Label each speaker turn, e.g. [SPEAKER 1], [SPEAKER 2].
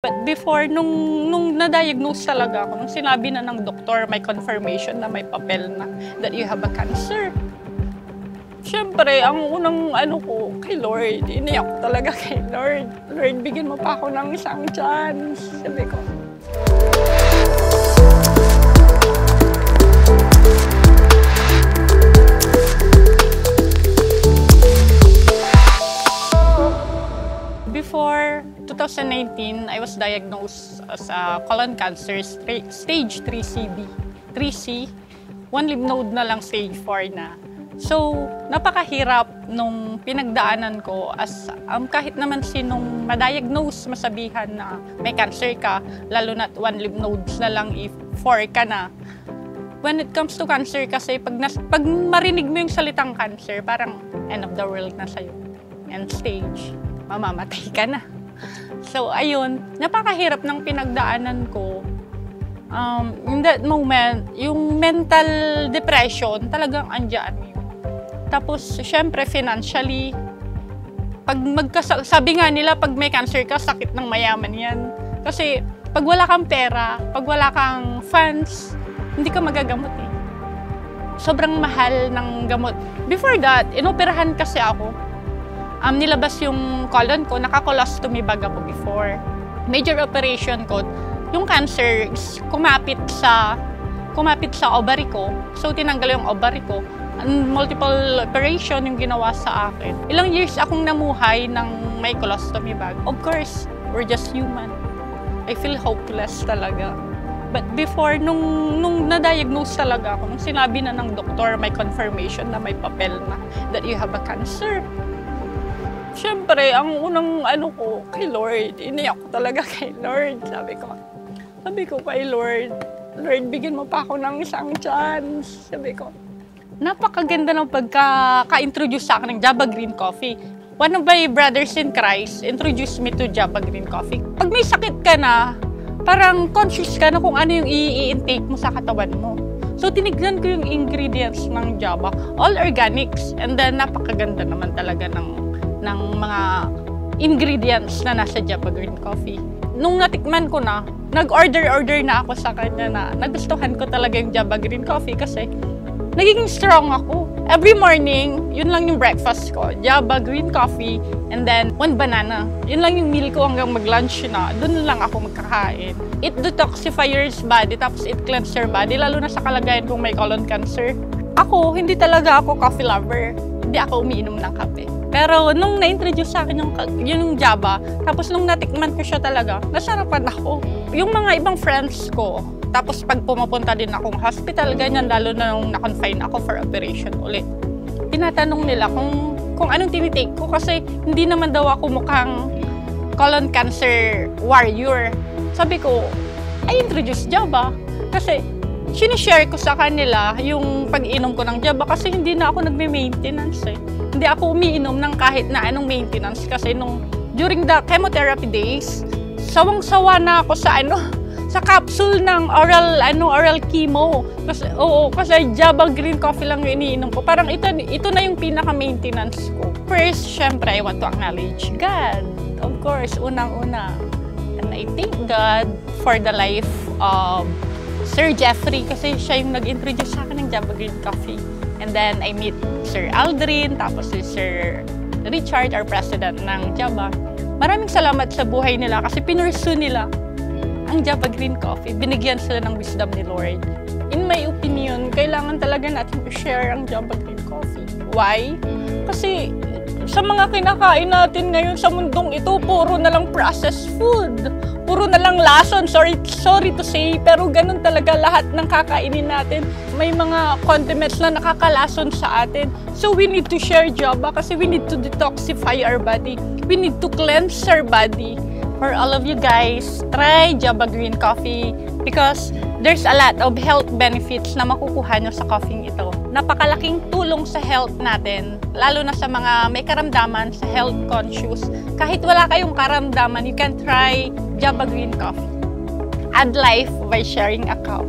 [SPEAKER 1] But before, nung na-diagnose talaga ako, nung sinabi na ng doktor, may confirmation na may papel na that you have a cancer. Siyempre, ang unang ko kay Lord, iniyak ko talaga kay Lord. Lord, bigyan mo pa ako ng isang chance. Sabi ko. Before 2019, I was diagnosed as a colon cancer, stage 3CD. 3C, one lymph node na lang, stage 4 na. So, napakahirap nung pinagdaanan ko as kahit naman sinong ma-diagnose, masabihan na may cancer ka, lalo na't one lymph nodes na lang if 4 ka na. When it comes to cancer kasi, pag marinig mo yung salitang cancer, parang end of the world na sa'yo. End stage. Mamamatay ka na. So, ayun, napakahirap ng pinagdaanan ko. In that moment, yung mental depression, talagang andyan yun. Tapos, syempre, financially, sabi nga nila, pag may cancer ka, sakit ng mayaman yan. Kasi, pag wala kang pera, pag wala kang funds, hindi ka magagamot eh. Sobrang mahal ng gamot. Before that, inoperahan kasi ako. Nilabas yung colon ko, naka-colostomy bag ako before. Major operation ko, yung cancer kumapit sa ovary ko. So, tinanggal yung ovary ko. Multiple operation yung ginawa sa akin. Ilang years akong namuhay ng may colostomy bag. Of course, we're just human. I feel hopeless talaga. But before, nung na-diagnose talaga ako, nung sinabi na ng doktor, may confirmation na may papel na that you have a cancer. Siyempre, ang unang ko kay Lord, iniyak ko talaga kay Lord. Sabi ko kay Lord, Lord, bigyan mo pa ako ng isang chance. Sabi ko, napakaganda ng pagka-introduce sa akin ng Java Green Coffee. One of my brothers in Christ introduced me to Java Green Coffee. Pag may sakit ka na, parang conscious ka na kung ano yung i-intake mo sa katawan mo. So, tinignan ko yung ingredients ng Java. All organics. And then, napakaganda naman talaga ng mga ingredients na nasa Java Green Coffee. Nung natikman ko na, nag-order na ako sa kanya na nagustuhan ko talaga yung Java Green Coffee kasi nagiging strong ako. Every morning, yun lang yung breakfast ko. Java Green Coffee and then one banana. Yun lang yung meal ko hanggang mag-lunch na. Doon lang ako magkakain. It detoxifies body tapos it cleanses your body lalo na sa kalagayan kung may colon cancer. Ako, hindi talaga ako coffee lover. Hindi ako umiinom ng kape. Pero nung na-introduce sa akin yung Java, tapos nung natikman ko siya talaga, nasarapan ako. Yung mga ibang friends ko, tapos pag pumapunta din akong hospital, ganyan, lalo na nung na-confine ako for operation ulit. Tinatanong nila kung anong tinitake ko kasi hindi naman daw ako mukhang colon cancer warrior. Sabi ko, I introduce Java. Kasi sinishare ko sa kanila yung pag-inom ko ng Java kasi hindi na ako nagme-maintenance eh. Hindi ako umiinom ng kahit na anong maintenance kasi during the chemotherapy days, sawang-sawa na ako sa capsule ng oral chemo. Kasi Java Green Coffee lang yung iniinom ko. Parang ito na yung pinaka-maintenance ko. First, syempre, I want to acknowledge God. Of course, unang-una. And I thank God for the life of Sir Jeffrey kasi siya yung nag-introduce sa akin ng Java Green Coffee. And then, I meet Sir Aldrin, tapos si Sir Richard, our president ng Java. Maraming salamat sa buhay nila kasi pinursu nila ang Java Green Coffee. Binigyan sila ng wisdom ni Lord. In my opinion, kailangan talaga natin i-share ang Java Green Coffee. Why? Kasi sa mga kinakain natin ngayon sa mundong ito, puro na lang processed food. Puro na lang lason. Sorry to say, pero ganun talaga lahat ng kakainin natin. May mga condiments na nakakalason sa atin. So we need to share Java kasi we need to detoxify our body. We need to cleanse our body. For all of you guys, try Java Green Coffee because there's a lot of health benefits na makukuha nyo sa coffee ito. Napakalaking tulong sa health natin, lalo na sa mga may karamdaman, sa health conscious. Kahit wala kayong karamdaman, you can try Java Green Coffee. Add life by sharing a cup.